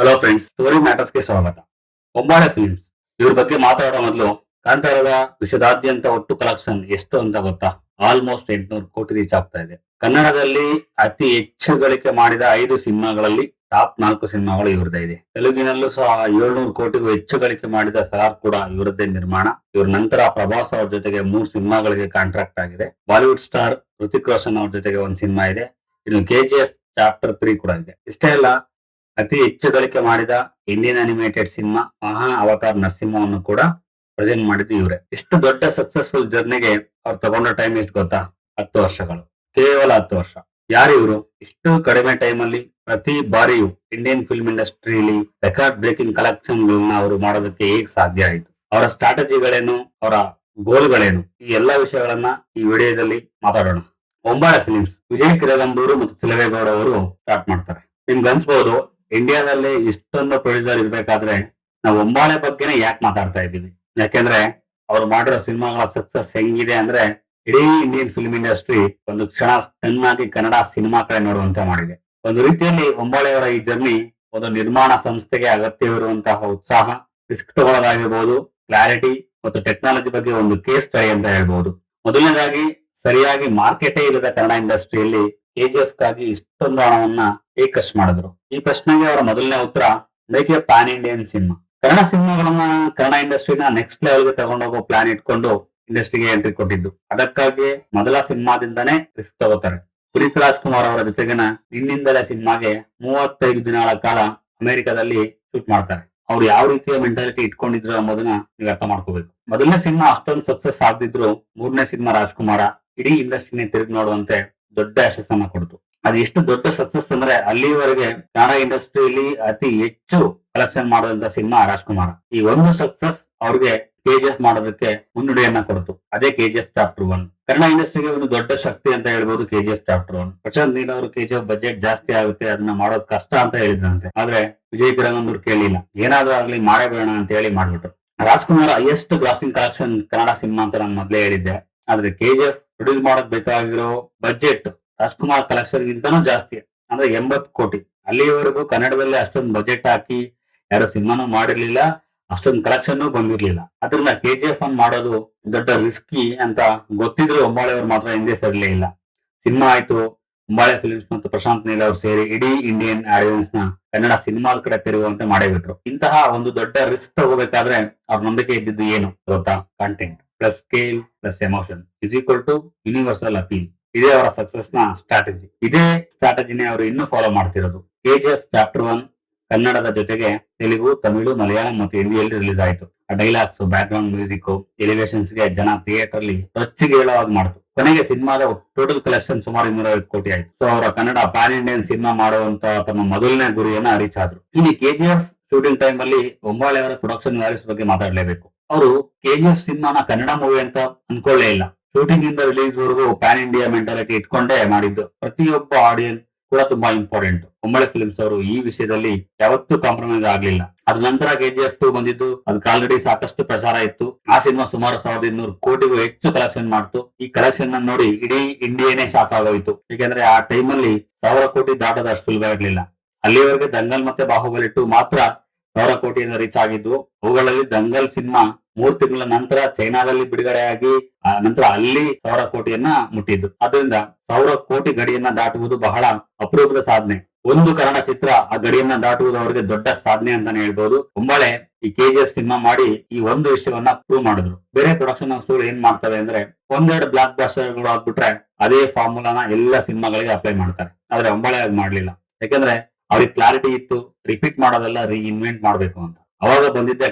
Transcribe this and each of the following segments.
Hello friends, story ಮ್ಯಾಟರ್ಸ್ಗೆ ಸ್ವಾಗತ. ಬೊಂಬಾಳೆ films ಇವ್ರ ಬಗ್ಗೆ ಮಾತಾಡೋ ಮೊದಲು, ಕಾಂತಾರದ ವಿಶ್ವದಾದ್ಯಂತ ಒಟ್ಟು ಕಲೆಕ್ಷನ್ ಎಷ್ಟು ಅಂತ ಗೊತ್ತಾ? ಆಲ್ಮೋಸ್ಟ್ 800 ಕೋಟಿ ರೀಚ್ ಆಗ್ತಾ ಇದೆ. ಕನ್ನಡದಲ್ಲಿ ಅತಿ ಹೆಚ್ಚು ಗಳಿಕೆ ಮಾಡಿದ 5 ಸಿನಿಮಾಗಳಲ್ಲಿ ಟಾಪ್ 4 ಸಿನಿಮಾಗಳು ಇವ್ರದೇ ಇದೆ. ತೆಲುಗಿನಲ್ಲೂ ಸಹ 700 ಕೋಟಿಗೂ ಹೆಚ್ಚು ಗಳಿಕೆ ಮಾಡಿದ ಸಲಾರ್ ಕೂಡ ಇವರದ್ದೇ ನಿರ್ಮಾಣ. ಇವ್ರ ನಂತರ ಪ್ರಭಾಸ್ ಅವ್ರ ಜೊತೆಗೆ 3 ಸಿನಿಮಾಗಳಿಗೆ ಕಾಂಟ್ರಾಕ್ಟ್ ಆಗಿದೆ. ಬಾಲಿವುಡ್ ಸ್ಟಾರ್ ಋತಿಕ್ ರೋಷನ್ ಅವ್ರ ಜೊತೆಗೆ ಒಂದು ಸಿನಿಮಾ ಇದೆ. ಇನ್ನು KGF ಚಾಪ್ಟರ್ 3 ಕೂಡ ಇದೆ. ಇಷ್ಟೇ ಅಲ್ಲ, ಅತಿ ಹೆಚ್ಚು ಗಳಿಕೆ ಮಾಡಿದ ಇಂಡಿಯನ್ ಅನಿಮೇಟೆಡ್ ಸಿನಿಮಾ ಮಹಾ ಅವತಾರ್ ನರಸಿಂಹವನ್ನು ಕೂಡ ಪ್ರೆಸೆಂಟ್ ಮಾಡಿದ್ದು ಇವರೇ. ಇಷ್ಟು ದೊಡ್ಡ ಸಕ್ಸಸ್ಫುಲ್ ಜರ್ನಿಗೆ ಅವ್ರು ತಗೊಂಡ ಟೈಮ್ ಎಷ್ಟು ಗೊತ್ತಾ? 10 ವರ್ಷಗಳು. ಕೇವಲ 10 ವರ್ಷ. ಯಾರಿವರು? ಇಷ್ಟು ಕಡಿಮೆ ಟೈಮ್ ಅಲ್ಲಿ ಪ್ರತಿ ಬಾರಿಯೂ ಇಂಡಿಯನ್ ಫಿಲ್ಮ್ ಇಂಡಸ್ಟ್ರಿಯಲ್ಲಿ ರೆಕಾರ್ಡ್ ಬ್ರೇಕಿಂಗ್ ಕಲೆಕ್ಷನ್ ಗಳನ್ನ ಅವರು ಮಾಡೋದಕ್ಕೆ ಹೇಗ್ ಸಾಧ್ಯ ಆಯಿತು? ಅವರ ಸ್ಟ್ರಾಟಜಿಗಳೇನು, ಅವರ ಗೋಲ್ಗಳೇನು? ಈ ಎಲ್ಲಾ ವಿಷಯಗಳನ್ನ ಈ ವಿಡಿಯೋದಲ್ಲಿ ಮಾತಾಡೋಣ. ಬೊಂಬಾಳೆ ಫಿಲ್ಮ್ಸ್ ವಿಜಯ್ ಕಿರಗಂದೂರು ಮತ್ತು ಸಿಲವೇಗೌಡ ಅವರು ಸ್ಟಾರ್ಟ್ ಮಾಡ್ತಾರೆ. ನಿಮ್ಗೆ ಅನ್ಸ್ಬಹುದು, ಇಂಡಿಯಾದಲ್ಲಿ ಇಷ್ಟೊಂದು ಪ್ರೊಡ್ಯೂಸರ್ ಇರ್ಬೇಕಾದ್ರೆ ನಾವು ಬೊಂಬಾಳೆ ಬಗ್ಗೆನೇ ಯಾಕೆ ಮಾತಾಡ್ತಾ ಇದ್ದೀವಿ? ಯಾಕೆಂದ್ರೆ ಅವ್ರು ಮಾಡಿರೋ ಸಿನಿಮಾಗಳ ಸಕ್ಸಸ್ ಹೆಂಗಿದೆ ಅಂದ್ರೆ, ಇಡೀ ಇಂಡಿಯನ್ ಫಿಲ್ಮ್ ಇಂಡಸ್ಟ್ರಿ ಒಂದು ಕ್ಷಣ ಚೆನ್ನಾಗಿ ಕನ್ನಡ ಸಿನಿಮಾ ಕಡೆ ನೋಡುವಂತೆ ಮಾಡಿದೆ. ಒಂದು ರೀತಿಯಲ್ಲಿ ಬೊಂಬಾಳೆಯವರ ಈ ಜರ್ನಿ ಒಂದು ನಿರ್ಮಾಣ ಸಂಸ್ಥೆಗೆ ಅಗತ್ಯವಿರುವಂತಹ ಉತ್ಸಾಹ, ರಿಸ್ಕ್ ತಗೊಳ್ಳೋದಾಗಿರ್ಬೋದು, ಕ್ಲಾರಿಟಿ ಮತ್ತು ಟೆಕ್ನಾಲಜಿ ಬಗ್ಗೆ ಒಂದು ಕೇಸ್ ಸ್ಟಡಿ ಅಂತ ಹೇಳ್ಬಹುದು. ಮೊದಲನೇದಾಗಿ, ಸರಿಯಾಗಿ ಮಾರ್ಕೆಟೇ ಇಲ್ಲದ ಕನ್ನಡ ಇಂಡಸ್ಟ್ರಿಯಲ್ಲಿ KGF ಗಾಗಿ ಇಷ್ಟೊಂದು ಹಣವನ್ನ ಹೇಗೆ ಖರ್ಚು ಮಾಡಿದ್ರು? ಈ ಪ್ರಶ್ನೆಗೆ ಅವರ ಮೊದಲನೇ ಉತ್ತರ, make a pan Indian cinema. Kannada ಸಿನಿಮಾಗಳನ್ನ, ಕನ್ನಡ ಇಂಡಸ್ಟ್ರಿನ ನೆಕ್ಸ್ಟ್ ಲೆವೆಲ್ಗೆ ತಗೊಂಡೋಗೋ ಪ್ಲಾನ್ ಇಟ್ಕೊಂಡು ಇಂಡಸ್ಟ್ರಿಗೆ ಎಂಟ್ರಿ ಕೊಟ್ಟಿದ್ದು. ಅದಕ್ಕಾಗಿ ಮೊದಲ ಸಿನಿಮಾದಿಂದಾನೇ ರಿಸ್ಕ್ ತಗೋತಾರೆ. ಪುನೀತ್ ರಾಜ್ಕುಮಾರ್ ಅವರ ಜೊತೆಗಿನ ನಿನ್ನಿಂದಲೇ ಸಿನಿಮಾಗೆ 35 ದಿನಗಳ ಕಾಲ ಅಮೆರಿಕದಲ್ಲಿ ಶೂಟ್ ಮಾಡ್ತಾರೆ. ಅವ್ರು ಯಾವ ರೀತಿಯ ಮೆಂಟಾಲಿಟಿ ಇಟ್ಕೊಂಡಿದ್ರು ಅನ್ನೋದನ್ನ ನೀವು ಅರ್ಥ ಮಾಡ್ಕೋಬೇಕು. ಮೊದಲನೇ ಸಿನಿಮಾ ಅಷ್ಟೊಂದು ಸಕ್ಸಸ್ ಆಗದಿದ್ರು, 3ನೇ ಸಿನಿಮಾ ರಾಜ್ಕುಮಾರ ಇಡೀ ಇಂಡಸ್ಟ್ರಿನೇ ತಿರುಗಿ ನೋಡುವಂತೆ ದೊಡ್ಡ ಯಶಸ್ಸನ್ನ ಕೊಡ್ತು. ಅದು ಎಷ್ಟು ದೊಡ್ಡ ಸಕ್ಸಸ್ ಅಂದ್ರೆ, ಅಲ್ಲಿವರೆಗೆ ಕನ್ನಡ ಇಂಡಸ್ಟ್ರಿಯಲ್ಲಿ ಅತಿ ಹೆಚ್ಚು ಕಲೆಕ್ಷನ್ ಮಾಡುವಂತ ಸಿನಿಮಾ ರಾಜ್ಕುಮಾರ. ಈ ಒಂದು ಸಕ್ಸಸ್ ಅವ್ರಿಗೆ KGF ಮಾಡೋದಕ್ಕೆ ಮುನ್ನುಡಿಯನ್ನ ಕೊಡ್ತು. ಅದೇ KGF ಚಾಪ್ಟರ್ 1. ಕನ್ನಡ ಇಂಡಸ್ಟ್ರಿಗೆ ಒಂದು ದೊಡ್ಡ ಶಕ್ತಿ ಅಂತ ಹೇಳ್ಬೋದು KGF ಚಾಪ್ಟರ್ 1. ಪ್ರಶಾಂತ್ ನೀಲ್ ಅವರು KGF ಬಜೆಟ್ ಜಾಸ್ತಿ ಆಗುತ್ತೆ, ಅದನ್ನ ಮಾಡೋದು ಕಷ್ಟ ಅಂತ ಹೇಳಿದ್ರಂತೆ. ಆದ್ರೆ ವಿಜಯ್ ಕಿರಗಂದೂರು ಕೇಳಿಲ್ಲ, ಏನಾದ್ರೂ ಆಗ್ಲಿ ಮಾಡೇ ಬೇಡ ಅಂತ ಹೇಳಿ ಮಾಡ್ಬಿಟ್ರು. Rajkumar highest grossing collection Kannada cinema ಅಂತ ನಾನು ಮೊದಲೇ ಹೇಳಿದ್ದೆ. ಆದ್ರೆ KGF ಪ್ರೊಡ್ಯೂಸ್ ಮಾಡಕ್ ಬೇಕಾಗಿರೋ ಬಜೆಟ್ ರಾಜ್ಕುಮಾರ್ ಕಲೆಕ್ಷನ್ ಗಿಂತನೂ ಜಾಸ್ತಿ, ಅಂದ್ರೆ 80 ಕೋಟಿ. ಅಲ್ಲಿವರೆಗೂ ಕನ್ನಡದಲ್ಲಿ ಅಷ್ಟೊಂದು ಬಜೆಟ್ ಹಾಕಿ ಯಾರು ಸಿನಿಮಾನು ಮಾಡಿರ್ಲಿಲ್ಲ, ಅಷ್ಟೊಂದು ಕಲೆಕ್ಷನ್ ಬಂದಿರ್ಲಿಲ್ಲ. ಅದರಿಂದ KGF ಅನ್ನು ಮಾಡೋದು ದೊಡ್ಡ ರಿಸ್ಕಿ ಅಂತ ಗೊತ್ತಿದ್ರು ಬೊಂಬಾಳೆ ಅವರು ಮಾತ್ರ ಹಿಂದೆ ಸರಿಲೇ ಇಲ್ಲ. ಸಿನಿಮಾ ಆಯ್ತು, ಬೊಂಬಾಳೆ ಫಿಲ್ಮ್ಸ್ ಮತ್ತು ಪ್ರಶಾಂತ್ ನೀಲ್ ಅವರು ಸೇರಿ ಇಡೀ ಇಂಡಿಯನ್ ಆಡಿಯನ್ಸ್ ನ ಕನ್ನಡ ಸಿನಿಮಾದ ಕಡೆ ತಿರುಗುವಂತೆ ಮಾಡಿಬಿಟ್ರು. ಇಂತಹ ಒಂದು ದೊಡ್ಡ ರಿಸ್ಕ್ ತಗೋಬೇಕಾದ್ರೆ ಅವ್ರ ನಂಬಿಕೆ ಇದ್ದಿದ್ದು ಏನು ಗೊತ್ತಾ? Content plus scale plus emotion is equal to universal appeal. ಇದೇ ಅವರ ಸಕ್ಸಸ್ ನ ಸ್ಟ್ರಾಟಜಿ. ಇದೇ ಸ್ಟ್ರಾಟಜಿನೇ ಅವರು ಇನ್ನೂ ಫಾಲೋ ಮಾಡ್ತಿರೋದು. KGF ಚಾಪ್ಟರ್ 1 ಕನ್ನಡದ ಜೊತೆಗೆ ತೆಲುಗು, ತಮಿಳು, ಮಲಯಾಳಂ ಮತ್ತು ಹಿಂದಿಯಲ್ಲಿ ರಿಲೀಸ್ ಆಯಿತು. ಆ dialogues, back ground music, elevations ಗೆ ಜನ ಥಿಯೇಟರ್ ಅಲ್ಲಿ ರೊಚ್ಚಿಗೆ ಹೇಳುವಾಗ ಮಾಡ್ತು. ಕೊನೆಗೆ ಸಿನಿಮಾದ ಟೋಟಲ್ ಕಲೆಕ್ಷನ್ ಸುಮಾರು 250 ಕೋಟಿ ಆಯ್ತು. ಸೊ ಅವರ ಕನ್ನಡ ಪ್ಯಾನ್ ಇಂಡಿಯನ್ ಸಿನಿಮಾ ಮಾಡುವಂತ ತಮ್ಮ ಮೊದಲನೇ ಗುರಿಯನ್ನ ರೀಚ್ ಆದ್ರು. ಇನ್ನು KGF ಶೂಟಿಂಗ್ ಟೈಮ್ ಅಲ್ಲಿ ಬೊಂಬಾಳೆ ಅವರ ಪ್ರೊಡಕ್ಷನ್ ವ್ಯಾಲ್ಯೂಸ್ ಬಗ್ಗೆ ಮಾತಾಡ್ಲೇಬೇಕು. ಅವರು KGF ಸಿನಿಮಾನ ಕನ್ನಡ ಮೂವಿ ಅಂತ ಅನ್ಕೊಳ್ಳೇ ಇಲ್ಲ. ಶೂಟಿಂಗ್ ಇಂದ ರಿಲೀಸ್ ವರೆಗೂ ಪ್ಯಾನ್ ಇಂಡಿಯಾ ಮೆಂಟಾಲಿಟಿ ಇಟ್ಕೊಂಡೇ ಮಾಡಿದ್ದು. ಪ್ರತಿಯೊಬ್ಬ ಆಡಿಯನ್ಸ್ ಕೂಡ ತುಂಬಾ ಇಂಪಾರ್ಟೆಂಟ್. ಬೊಂಬಾಳೆ ಫಿಲ್ಮ್ಸ್ ಅವರು ಈ ವಿಷಯದಲ್ಲಿ ಯಾವತ್ತೂ ಕಾಂಪ್ರಮೈಸ್ ಆಗ್ಲಿಲ್ಲ. ಅದ ನಂತರ KGF 2 ಬಂದಿದ್ದು. ಅದಕ್ಕೆ ಆಲ್ರೆಡಿ ಸಾಕಷ್ಟು ಪ್ರಚಾರ ಇತ್ತು. ಆ ಸಿನಿಮಾ ಸುಮಾರು 1200 ಕೋಟಿಗೂ ಹೆಚ್ಚು ಕಲೆಕ್ಷನ್ ಮಾಡ್ತು. ಈ ಕಲೆಕ್ಷನ್ ಅನ್ನು ನೋಡಿ ಇಡೀ ಇಂಡಿಯಾನೇ ಶಾಕ್ ಆಗೋಯ್ತು. ಯಾಕೆಂದ್ರೆ ಆ ಟೈಮ್ ಅಲ್ಲಿ 1000 ಕೋಟಿ ದಾಟದಷ್ಟು ಸುಲಭ ಇರಲಿಲ್ಲ. ಅಲ್ಲಿವರೆಗೆ ದಂಗಲ್ ಮತ್ತೆ ಬಾಹುಬಲಿ 2 ಮಾತ್ರ 1000 ಕೋಟಿಯಿಂದ ರೀಚ್ ಆಗಿದ್ವು. ಅವುಗಳಲ್ಲಿ ದಂಗಲ್ ಸಿನಿಮಾ 3 ತಿಂಗಳ ನಂತರ ಚೈನಾದಲ್ಲಿ ಬಿಡುಗಡೆಯಾಗಿ ನಂತರ ಅಲ್ಲಿ 1000 ಕೋಟಿಯನ್ನ ಮುಟ್ಟಿದ್ದು. ಅದರಿಂದ 1000 ಕೋಟಿ ಗಡಿಯನ್ನ ದಾಟುವುದು ಬಹಳ ಅಪರೂಪದ ಸಾಧನೆ. ಒಂದು ಕನ್ನಡ ಚಿತ್ರ ಆ ಗಡಿಯನ್ನ ದಾಟುವುದು ಅವರಿಗೆ ದೊಡ್ಡ ಸಾಧನೆ ಅಂತಾನೆ ಹೇಳ್ಬೋದು. ಬೊಂಬಾಳೆ ಈ KGF ಸಿನಿಮಾ ಮಾಡಿ ಈ ಒಂದು ವಿಷಯವನ್ನ ಪ್ರೂವ್ ಮಾಡಿದ್ರು. ಬೇರೆ ಪ್ರೊಡಕ್ಷನ್ ಹೌಸ್ಗಳು ಏನ್ ಮಾಡ್ತವೆ ಅಂದ್ರೆ, ಒಂದೆರಡು ಬ್ಲಾಕ್ ಬಾಸ್ಟರ್ಗಳು ಆಗ್ಬಿಟ್ರೆ ಅದೇ ಫಾರ್ಮುಲಾನ ಎಲ್ಲ ಸಿನಿಮಾಗಳಿಗೆ ಅಪ್ಲೈ ಮಾಡ್ತಾರೆ. ಆದ್ರೆ ಬೊಂಬಾಳೆ ಆಗಿ ಮಾಡ್ಲಿಲ್ಲ. ಯಾಕಂದ್ರೆ ಅವ್ರಿಗೆ ಕ್ಲಾರಿಟಿ ಇತ್ತು, ರಿಪೀಟ್ ಮಾಡೋದೆಲ್ಲ ರೀಇನ್ವೆಂಟ್ ಮಾಡ್ಬೇಕು ಅಂತ. ಅವಾಗ ಬಂದಿದ್ದೆ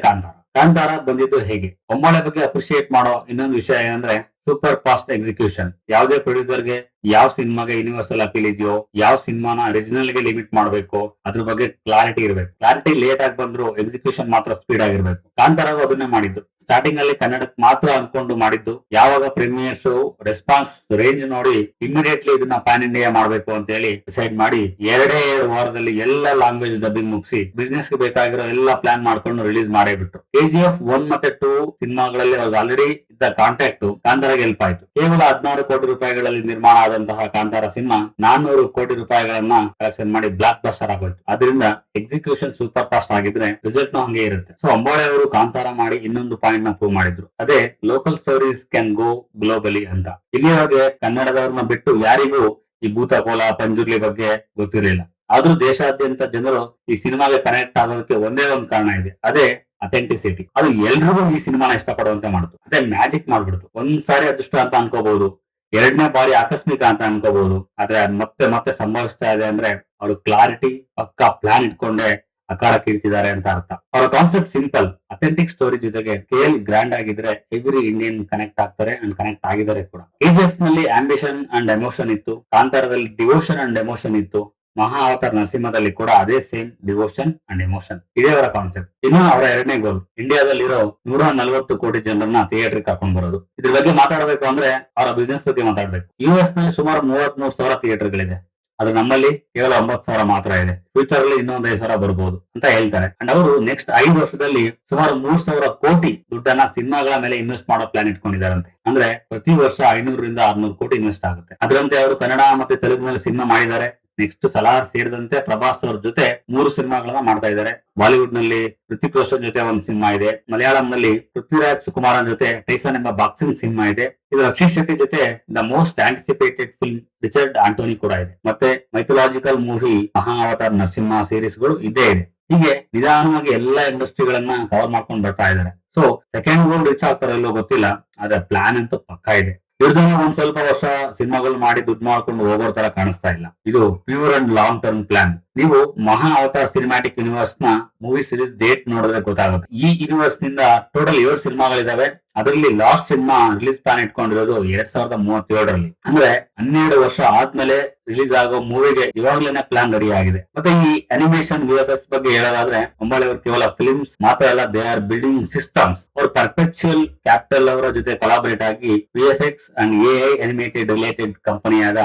ಕಾಂತಾರ ಬಂದಿದ್ದು ಹೇಗೆ? ಬೊಂಬಾಳೆ ಬಗ್ಗೆ ಅಪ್ರಿಶಿಯೇಟ್ ಮಾಡೋ ಇನ್ನೊಂದು ವಿಷಯ ಏನಂದ್ರೆ, ಸೂಪರ್ ಫಾಸ್ಟ್ ಎಕ್ಸಿಕ್ಯೂಷನ್. ಯಾವುದೇ ಪ್ರೊಡ್ಯೂಸರ್ಗೆ ಯಾವ ಸಿನಿಮಾಗೆ ಯೂನಿವರ್ಸಲ್ ಅಪೀಲ್ ಇದೆಯೋ, ಯಾವ ಸಿನಿಮಾನ ಒರಿಜಿನಲ್ ಗೆ ಲಿಮಿಟ್ ಮಾಡಬೇಕು, ಅದ್ರ ಬಗ್ಗೆ ಕ್ಲಾರಿಟಿ ಇರಬೇಕು. ಕ್ಲಾರಿಟಿ ಲೇಟ್ ಆಗಿ ಬಂದ್ರು ಎಕ್ಸಿಕ್ಯೂಷನ್ ಮಾತ್ರ ಸ್ಪೀಡ್ ಆಗಿರ್ಬೇಕು. ಕಾಂತಾರ ಅದನ್ನೇ ಮಾಡಿದ್ದು. ಸ್ಟಾರ್ಟಿಂಗ್ ಅಲ್ಲಿ ಕನ್ನಡಕ್ಕೆ ಮಾತ್ರ ಅನ್ಕೊಂಡು ಮಾಡಿದ್ದು. ಯಾವಾಗ ಪ್ರೀಮಿಯರ್ ಶೋ ರೆಸ್ಪಾನ್ಸ್ ರೇಂಜ್ ನೋಡಿ ಇಮಿಡಿಯೇಟ್ಲಿ ಇದನ್ನ ಪ್ಯಾನ್ ಇಂಡಿಯಾ ಮಾಡಬೇಕು ಅಂತ ಹೇಳಿ ಡಿಸೈಡ್ ಮಾಡಿ 2 ವಾರದಲ್ಲಿ ಎಲ್ಲ ಲ್ಯಾಂಗ್ವೇಜ್ ಡಬ್ಬಿಂಗ್ ಮುಗಿಸಿ ಬಿಸ್ನೆಸ್ ಗೆ ಬೇಕಾಗಿರೋ ಎಲ್ಲ ಪ್ಲಾನ್ ಮಾಡ್ಕೊಂಡು ರಿಲೀಸ್ ಮಾಡೇ ಬಿಟ್ರು. KGF 1 ಮತ್ತೆ 2 ಸಿನಿಮಾಗಳಲ್ಲಿ ಅವ್ರಿಗೆ ಆಲ್ರೆಡಿ ಇದ್ದ ಕಾಂಟ್ಯಾಕ್ಟ್ ಕಾಂತಾರಾಗೆ ಹೆಲ್ಪ್ ಆಯ್ತು. ಕೇವಲ 16 ಕೋಟಿ ರೂಪಾಯಿಗಳಲ್ಲಿ ನಿರ್ಮಾಣ ಆದ ಆದಂತಹ ಕಾಂತಾರ ಸಿನಿಮಾ 400 ಕೋಟಿ ರೂಪಾಯಿಗಳನ್ನ ಕಲೆಕ್ಷನ್ ಮಾಡಿ ಬ್ಲಾಕ್ ಬಸ್ಟರ್ ಆಗೋಯ್ತು. ಅದರಿಂದ ಎಕ್ಸಿಕ್ಯೂಷನ್ ಸೂಪರ್ ಫಾಸ್ಟ್ ಆಗಿದ್ರೆ ರಿಸಲ್ಟ್ ಹಂಗೆ ಇರುತ್ತೆ. ಸೊ ಅಂಬೋಳೆ ಅವರು ಕಾಂತಾರ ಮಾಡಿ ಇನ್ನೊಂದು ಪಾಯಿಂಟ್ ನ ಪ್ರೂವ್ ಮಾಡಿದ್ರು. ಅದೇ local stories can go globally ಅಂತ. ಇಲ್ಲಿಯವರೆಗೆ ಕನ್ನಡದವ್ರನ್ನ ಬಿಟ್ಟು ಯಾರಿಗೂ ಈ ಭೂತಕೋಲ ಪಂಜುರ್ಲಿ ಬಗ್ಗೆ ಗೊತ್ತಿರಲಿಲ್ಲ. ಆದ್ರೂ ದೇಶಾದ್ಯಂತ ಜನರು ಈ ಸಿನಿಮಾಗೆ ಕನೆಕ್ಟ್ ಆಗೋದಕ್ಕೆ ಒಂದೇ ಒಂದು ಕಾರಣ ಇದೆ, ಅದೇ ಅಥೆಂಟಿಸಿಟಿ. ಅದು ಎಲ್ರಿಗೂ ಈ ಸಿನಿಮಾನ ಇಷ್ಟಪಡುವಂತೆ ಮಾಡ್ತು. ಅದೇ ಮ್ಯಾಜಿಕ್ ಮಾಡ್ಬಿಡ್ತು. ಒಂದ್ಸಾರಿ ಅದೃಷ್ಟ ಅಂತ ಅನ್ಕೋಬಹುದು, ಎರಡನೇ ಬಾರಿ ಆಕಸ್ಮಿಕ ಅಂತ ಅನ್ಕೋಬಹುದು. ಆದ್ರೆ ಮತ್ತೆ ಮತ್ತೆ ಸಂಭವಿಸ್ತಾ ಇದೆ ಅಂದ್ರೆ ಅವರು ಕ್ಲಾರಿಟಿ ಪಕ್ಕಾ ಪ್ಲಾನ್ ಇಟ್ಕೊಂಡೆ ಅಕಾರಕ್ಕೆ ಇರ್ತಿದ್ದಾರೆ ಅಂತ ಅರ್ಥ. ಅವರ ಕಾನ್ಸೆಪ್ಟ್ ಸಿಂಪಲ್, ಅಥೆಂಟಿಕ್ ಸ್ಟೋರಿ ಜೊತೆಗೆ ಸ್ಕೇಲ್ ಗ್ರ್ಯಾಂಡ್ ಆಗಿದ್ರೆ ಎವ್ರಿ ಇಂಡಿಯನ್ ಕನೆಕ್ಟ್ ಆಗ್ತಾರೆ ಅಂಡ್ ಕನೆಕ್ಟ್ ಆಗಿದ್ದಾರೆ ಕೂಡ. ಕೆಜಿಎಫ್ ನಲ್ಲಿ ಆಂಬಿಷನ್ ಅಂಡ್ ಎಮೋಷನ್ ಇತ್ತು, ಕಾಂತಾರದಲ್ಲಿ ಡಿವೋಷನ್ ಅಂಡ್ ಎಮೋಷನ್ ಇತ್ತು, ಮಹಾ ಅವತಾರ್ ನರಸಿಂಹದಲ್ಲಿ ಕೂಡ ಅದೇ ಸೇಮ್ ಡಿವೋಷನ್ ಅಂಡ್ ಎಮೋಷನ್. ಇದೇ ಅವರ ಕಾನ್ಸೆಪ್ಟ್. ಇನ್ನು ಅವರ ಎರಡನೇ ಗೋಲ್ ಇಂಡಿಯಾದಲ್ಲಿರೋ 140 ಕೋಟಿ ಜನರನ್ನ ಥಿಯೇಟರ್ ಕರ್ಕೊಂಡ್ ಬರೋದು. ಇದ್ರ ಬಗ್ಗೆ ಮಾತಾಡಬೇಕು ಅಂದ್ರೆ ಅವರ ಬಿಸ್ನೆಸ್ ಬಗ್ಗೆ ಮಾತಾಡ್ಬೇಕು. ಯುಎಸ್ ನಲ್ಲಿ ಸುಮಾರು 33,000 ಥಿಯೇಟರ್ಗಳಿದೆ. ಅದು ನಮ್ಮಲ್ಲಿ ಕೇವಲ 9,000 ಮಾತ್ರ ಇದೆ. ಫ್ಯೂಚರ್ ಅಲ್ಲಿ ಇನ್ನೊಂದು 5,000 ಬರ್ಬೋದು ಅಂತ ಹೇಳ್ತಾರೆ. ಅಂಡ್ ಅವರು ನೆಕ್ಸ್ಟ್ 5 ವರ್ಷದಲ್ಲಿ ಸುಮಾರು 3,000 ಕೋಟಿ ದುಡ್ಡನ್ನ ಸಿನಿಮಾಗಳ ಮೇಲೆ ಇನ್ವೆಸ್ಟ್ ಮಾಡೋ ಪ್ಲಾನ್ ಇಟ್ಕೊಂಡಿದ್ದಾರಂತೆ. ಅಂದ್ರೆ ಪ್ರತಿ ವರ್ಷ 500 ರಿಂದ 600 ಕೋಟಿ ಇನ್ವೆಸ್ಟ್ ಆಗುತ್ತೆ. ಅದರಂತೆ ಅವರು ಕನ್ನಡ ಮತ್ತೆ ತೆಲುಗು ಮೇಲೆ ಸಿನಿಮಾ ಮಾಡಿದ್ದಾರೆ. ನೆಕ್ಸ್ಟ್ ಸಲಾರ್ ಸೇರಿದಂತೆ ಪ್ರಭಾಸ್ ಅವ್ರ ಜೊತೆ 3 ಸಿನಿಮಾಗಳನ್ನ ಮಾಡ್ತಾ ಇದ್ದಾರೆ. ಬಾಲಿವುಡ್ ನಲ್ಲಿ ಋತಿಕ್ ರೋಷನ್ ಜೊತೆ ಒಂದು ಸಿನಿಮಾ ಇದೆ. ಮಲಯಾಳಂ ನಲ್ಲಿ ಪೃಥ್ವಿರಾಜ್ ಸುಕುಮಾರನ್ ಜೊತೆ ಟೈಸನ್ ಎಂಬ ಬಾಕ್ಸಿಂಗ್ ಸಿನಿಮಾ ಇದೆ. ಇದು ರಕ್ಷಿತ್ ಶೆಟ್ಟಿ ಜೊತೆ the most anticipated film Richard Anthony ಕೂಡ ಇದೆ. ಮತ್ತೆ mythological movie Maha Avatar Narasimha series ಗಳು ಇದ್ದೇ ಇದೆ. ಹೀಗೆ ನಿಧಾನವಾಗಿ ಎಲ್ಲಾ ಇಂಡಸ್ಟ್ರಿಗಳನ್ನ ಕವರ್ ಮಾಡ್ಕೊಂಡು ಬರ್ತಾ ಇದ್ದಾರೆ. ಸೊ ಸೆಕೆಂಡ್ ಗೋಲ್ ರೀಚ್ ಆಗ್ತಾರೋ ಇಲ್ಲೋ ಗೊತ್ತಿಲ್ಲ, ಆದ್ರೆ ಪ್ಲಾನ್ ಅಂತೂ ಪಕ್ಕಾ ಇದೆ. ಇವ್ರದ್ದು ಒಂದ್ ಸ್ವಲ್ಪ ವರ್ಷ ಸಿನಿಮಾಗಳು ಮಾಡಿ ದುಡ್ಡು ಮಾಡ್ಕೊಂಡು ಹೋಗೋ ತರ ಕಾಣಿಸ್ತಾ ಇಲ್ಲ. ಇದು pure and long term plan. ನೀವು ಮಹಾ ಅವತಾರ್ ಸಿನಿಮ್ಯಾಟಿಕ್ ಯೂನಿವರ್ಸ್ ನ ಮೂವಿ ಸೀರೀಸ್ ಡೇಟ್ ನೋಡಿದ್ರೆ ಗೊತ್ತಾಗುತ್ತೆ. ಈ ಯೂನಿವರ್ಸ್ ನಿಂದ ಟೋಟಲ್ 7 ಸಿನಿಮಾಗಳಿದಾವೆ. ಅದರಲ್ಲಿ ಲಾಸ್ಟ್ ಸಿನಿಮಾ ರಿಲೀಸ್ ಪ್ಲಾನ್ ಇಟ್ಕೊಂಡಿರೋದು 2037ರಲ್ಲಿ. ಅಂದ್ರೆ 12 ವರ್ಷ ಆದ್ಮೇಲೆ ರಿಲೀಸ್ ಆಗೋ ಮೂವಿಗೆ ಇವಾಗ್ಲೇನೆ ಪ್ಲಾನ್ ರೆಡಿ ಆಗಿದೆ. ಮತ್ತೆ ಈ ಅನಿಮೇಷನ್ ವಿಎಫ್ಎಕ್ಸ್ ಬಗ್ಗೆ ಹೇಳೋದಾದ್ರೆ ಅಂಬಾಳೆ ಅವರು ಕೇವಲ ಫಿಲ್ಮ್ಸ್ ಮಾತ್ರ ಅಲ್ಲ, ದೇ ಆರ್ ಬಿಲ್ಡಿಂಗ್ ಸಿಸ್ಟಮ್ಸ್. ಅವರು ಪರ್ಪೆಚುಯಲ್ ಕ್ಯಾಪಿಟಲ್ ಅವರ ಜೊತೆ ಕೊಲಾಬರೇಟ್ ಆಗಿ VFX and AI animated related ಕಂಪನಿಯಾದ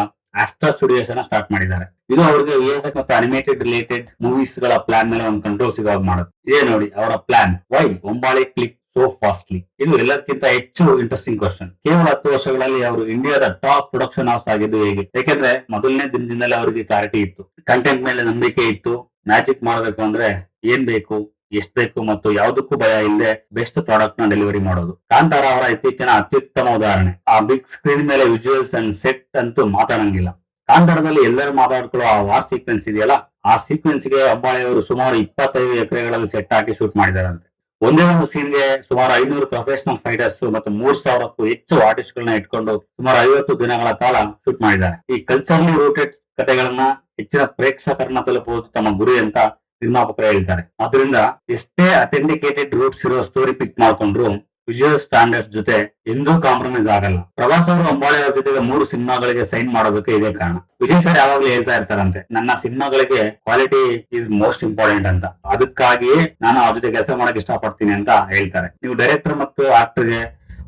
ಆಸ್ಟ್ರಾ ಸ್ಟುಡಿಯೋಸ್ ಅನ್ನ ಸ್ಟಾರ್ಟ್ ಮಾಡಿದ್ದಾರೆ. ಇದು ಅವರಿಗೆ ವಿಎಫ್ಎಕ್ಸ್ ಮತ್ತು ಅನಿಮೇಟೆಡ್ ರಿಲೇಟೆಡ್ ಮೂವೀಸ್ ಗಳ ಪ್ಲಾನ್ ಮೇಲೆ ಒಂದು ಕಂಟ್ರೋಲ್ ಸಿಗೋವಾಗ ಮಾಡೋದು. ಇದೇ ನೋಡಿ ಅವರ plan. Why Hombale click so fastly? ಇದು ಎಲ್ಲದಕ್ಕಿಂತ ಹೆಚ್ಚು ಇಂಟ್ರೆಸ್ಟಿಂಗ್ ಕ್ವಶನ್. ಕೇವಲ 10 ವರ್ಷಗಳಲ್ಲಿ ಅವರು ಇಂಡಿಯಾದ ಟಾಪ್ ಪ್ರೊಡಕ್ಷನ್ ಹೌಸ್ ಆಗಿದ್ದು ಹೇಗೆ? ಯಾಕೆಂದ್ರೆ ಮೊದಲನೇ ದಿನದಿಂದಲೇ ಅವರಿಗೆ ಕ್ಲಾರಿಟಿ ಇತ್ತು, ಕಂಟೆಂಟ್ ಮೇಲೆ ನಂಬಿಕೆ ಇತ್ತು. ಮ್ಯಾಜಿಕ್ ಮಾಡಬೇಕು ಅಂದ್ರೆ ಏನ್ ಬೇಕು, ಎಷ್ಟ್ ಬೇಕು ಮತ್ತು ಯಾವುದಕ್ಕೂ ಭಯ ಇಲ್ಲದೆ ಬೆಸ್ಟ್ ಪ್ರಾಡಕ್ಟ್ ನ ಡೆಲಿವರಿ ಮಾಡೋದು. ಕಾಂತಾರ ಅವರ ಇತ್ತೀಚಿನ ಅತ್ಯುತ್ತಮ ಉದಾಹರಣೆ. ಆ ಬಿಗ್ ಸ್ಕ್ರೀನ್ ಮೇಲೆ ವಿಜುವಲ್ಸ್ ಅಂಡ್ ಸೆಟ್ ಅಂತೂ ಮಾತಾಡಂಗಿಲ್ಲ. ಕಾಂತಾರದಲ್ಲಿ ಎಲ್ಲರೂ ಮಾತಾಡ್ಕೊಳ್ಳೋ ಆ ವಾರ್ ಸೀಕ್ವೆನ್ಸ್ ಇದೆಯಲ್ಲ, ಆ ಸೀಕ್ವೆನ್ಸ್ ಗೆ ಅಂಬಾಳೆ ಅವರು ಸುಮಾರು 25 ಎಕರೆಗಳಲ್ಲಿ ಸೆಟ್ ಹಾಕಿ ಶೂಟ್ ಮಾಡಿದಾರಂತೆ. ಒಂದೇ ಒಂದು ಸೀನ್ಗೆ ಸುಮಾರು 500 ಪ್ರೊಫೆಷನಲ್ ಫೈಟರ್ಸ್ ಮತ್ತು 3,000ಕ್ಕೂ ಹೆಚ್ಚು ಆರ್ಟಿಸ್ಟ್ ಗಳನ್ನ ಇಟ್ಕೊಂಡು ಸುಮಾರು 50 ದಿನಗಳ ಕಾಲ ಶೂಟ್ ಮಾಡಿದ್ದಾರೆ. ಈ ಕಲ್ಚರ್ಲಿ ರೂಟೆಡ್ ಕಥೆಗಳನ್ನ ಹೆಚ್ಚಿನ ಪ್ರೇಕ್ಷಕರನ್ನ ತಲುಪುವುದು ತಮ್ಮ ಗುರಿ ಅಂತ ನಿರ್ಮಾಪಕರು ಹೇಳ್ತಾರೆ. ಆದ್ರಿಂದ ಎಷ್ಟೇ ಅಥೆಂಟಿಕೇಟೆಡ್ ರೂಟ್ಸ್ ಇರೋ ಸ್ಟೋರಿ ಪಿಕ್ ಮಾಡ್ಕೊಂಡ್ರು ವಿಜುವಲ್ ಸ್ಟ್ಯಾಂಡರ್ಡ್ಸ್ ಜೊತೆ ಎಂದೂ ಕಾಂಪ್ರಮೈಸ್ ಆಗಲ್ಲ. ಪ್ರಭಾಸ್ ಅವರು ಅಂಬಾಳೆ ಅವ್ರ ಜೊತೆಗೆ 3 ಸಿನಿಮಾಗಳಿಗೆ ಸೈನ್ ಮಾಡೋದಕ್ಕೆ ಇದೇ ಕಾರಣ. ವಿಜಯ್ ಸರ್ ಯಾವಾಗ್ಲೂ ಹೇಳ್ತಾ ಇರ್ತಾರಂತೆ, ನನ್ನ ಸಿನಿಮಾಗಳಿಗೆ ಕ್ವಾಲಿಟಿ ಈಸ್ ಮೋಸ್ಟ್ ಇಂಪಾರ್ಟೆಂಟ್ ಅಂತ. ಅದಕ್ಕಾಗಿಯೇ ನಾನು ಅವ್ರ ಜೊತೆ ಕೆಲಸ ಮಾಡಕ್ ಇಷ್ಟಪಡ್ತೀನಿ ಅಂತ ಹೇಳ್ತಾರೆ. ನೀವು ಡೈರೆಕ್ಟರ್ ಮತ್ತು ಆಕ್ಟರ್ಗೆ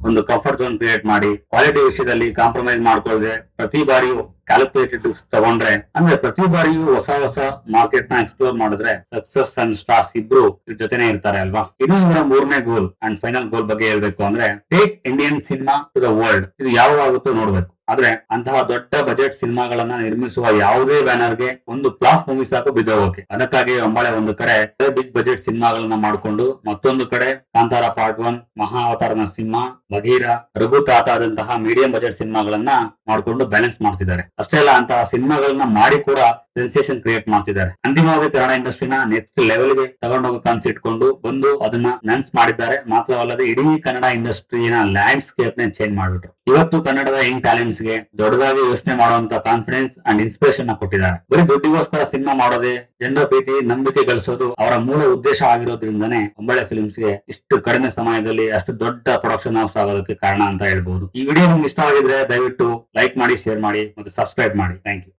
ಒಂದು ಕಂಫರ್ಟ್ ಝೋನ್ ಕ್ರಿಯೇಟ್ ಮಾಡಿ, ಕ್ವಾಲಿಟಿ ವಿಷಯದಲ್ಲಿ ಕಾಂಪ್ರಮೈಸ್ ಮಾಡ್ಕೊಳ್ಳದೆ ಪ್ರತಿ ಬಾರಿಯೂ ಕ್ಯಾಲ್ಕುಲೇಟೆಡ್ ತಗೊಂಡ್ರೆ, ಅಂದ್ರೆ ಪ್ರತಿ ಬಾರಿಯೂ ಹೊಸ ಮಾರ್ಕೆಟ್ ನ ಎಕ್ಸ್ಪ್ಲೋರ್ ಮಾಡಿದ್ರೆ ಸಕ್ಸಸ್ ಅಂಡ್ ಸ್ಟಾರ್ಸ್ ಇಬ್ರು ಇದ್ರ ಜೊತೆನೆ ಇರ್ತಾರೆ ಅಲ್ವಾ. ಇದು ಇವರ 3ನೇ ಗೋಲ್ ಅಂಡ್ ಫೈನಲ್ ಗೋಲ್ ಬಗ್ಗೆ ಹೇಳ್ಬೇಕು ಅಂದ್ರೆ take Indian cinema to the world. ಇದು ಯಾವಾಗುತ್ತೋ ನೋಡ್ಬೇಕು. ಆದ್ರೆ ಅಂತಹ ದೊಡ್ಡ ಬಜೆಟ್ ಸಿನಿಮಾಗಳನ್ನ ನಿರ್ಮಿಸುವ ಯಾವುದೇ ಬ್ಯಾನರ್ ಗೆ ಒಂದು ಫ್ಲಾಪ್ ಮೂವಿ ಸಾಕು ಬಿದ್ದೋಗೋಕೆ. ಅದಕ್ಕಾಗಿ ಅಂಬಾಳೆ ಒಂದು ಕಡೆ ಬಿಗ್ ಬಜೆಟ್ ಸಿನಿಮಾಗಳನ್ನ ಮಾಡಿಕೊಂಡು ಮತ್ತೊಂದು ಕಡೆ ಕಾಂತಾರ ಪಾರ್ಟ್ 1, ಮಹಾ ಅವತಾರ ನರಸಿಂಹ, ಬಗೀರ, ರಘು ತಾತಾದಂತಹ ಮೀಡಿಯಂ ಬಜೆಟ್ ಸಿನಿಮಾಗಳನ್ನ ಮಾಡ್ಕೊಂಡು ಬ್ಯಾಲೆನ್ಸ್ ಮಾಡ್ತಿದ್ದಾರೆ. ಅಷ್ಟೇ ಅಲ್ಲ, ಅಂತಹ ಸಿನಿಮಾಗಳನ್ನ ಮಾಡಿ ಕೂಡ ಸೆನ್ಸೇಷನ್ ಕ್ರಿಯೇಟ್ ಮಾಡ್ತಿದ್ದಾರೆ. ಅಂತಿಮವಾಗಿ ಕನ್ನಡ ಇಂಡಸ್ಟ್ರಿನ ನೆಕ್ಸ್ಟ್ ಲೆವೆಲ್ ಗೆ ತಗೊಂಡೋಗೋ ಕನ್ಸಿಟ್ಕೊಂಡು ಬಂದು ಅದನ್ನ ನನ್ಸ್ ಮಾಡಿದ್ದಾರೆ. ಮಾತ್ರವಲ್ಲದೆ ಇಡೀ ಕನ್ನಡ ಇಂಡಸ್ಟ್ರಿನ ಲ್ಯಾಂಡ್ಸ್ಕೇಪ್ ನೇ ಚೇಂಜ್ ಮಾಡ್ಬಿಟ್ರು. ಇವತ್ತು ಕನ್ನಡದ ಯಂಗ್ ಟ್ಯಾಲೆಂಟ್ಸ್ ಗೆ ದೊಡ್ಡದಾಗಿ ಯೋಚನೆ ಮಾಡುವಂತ ಕಾನ್ಫಿಡೆನ್ಸ್ ಅಂಡ್ ಇನ್ಸ್ಪಿರೇಷನ್ ನ ಕೊಟ್ಟಿದ್ದಾರೆ. ಬರೀ ದುಡ್ಡಿಗೋಸ್ಕರ ಸಿನಿಮಾ ಮಾಡೋದೇ, ಜನರ ಪ್ರೀತಿ ನಂಬಿಕೆ ಗಳಿಸೋದು ಅವರ ಮೂಲ ಉದ್ದೇಶ ಆಗಿರೋದ್ರಿಂದನೇ ಅಂಬಾಳೆ ಫಿಲ್ಮ್ಸ್ ಗೆ ಇಷ್ಟು ಕಡಿಮೆ ಸಮಯದಲ್ಲಿ ಅಷ್ಟು ದೊಡ್ಡ ಪ್ರೊಡಕ್ಷನ್ ಹೌಸ್ ಆಗೋದಕ್ಕೆ ಕಾರಣ ಅಂತ ಹೇಳ್ಬಹುದು. ಈ ವಿಡಿಯೋ ನಿಮ್ಗೆ ಇಷ್ಟ ಆಗಿದ್ರೆ ದಯವಿಟ್ಟು ಲೈಕ್ ಮಾಡಿ, ಶೇರ್ ಮಾಡಿ ಮತ್ತು ಸಬ್ಸ್ಕ್ರೈಬ್ ಮಾಡಿ. Thank you.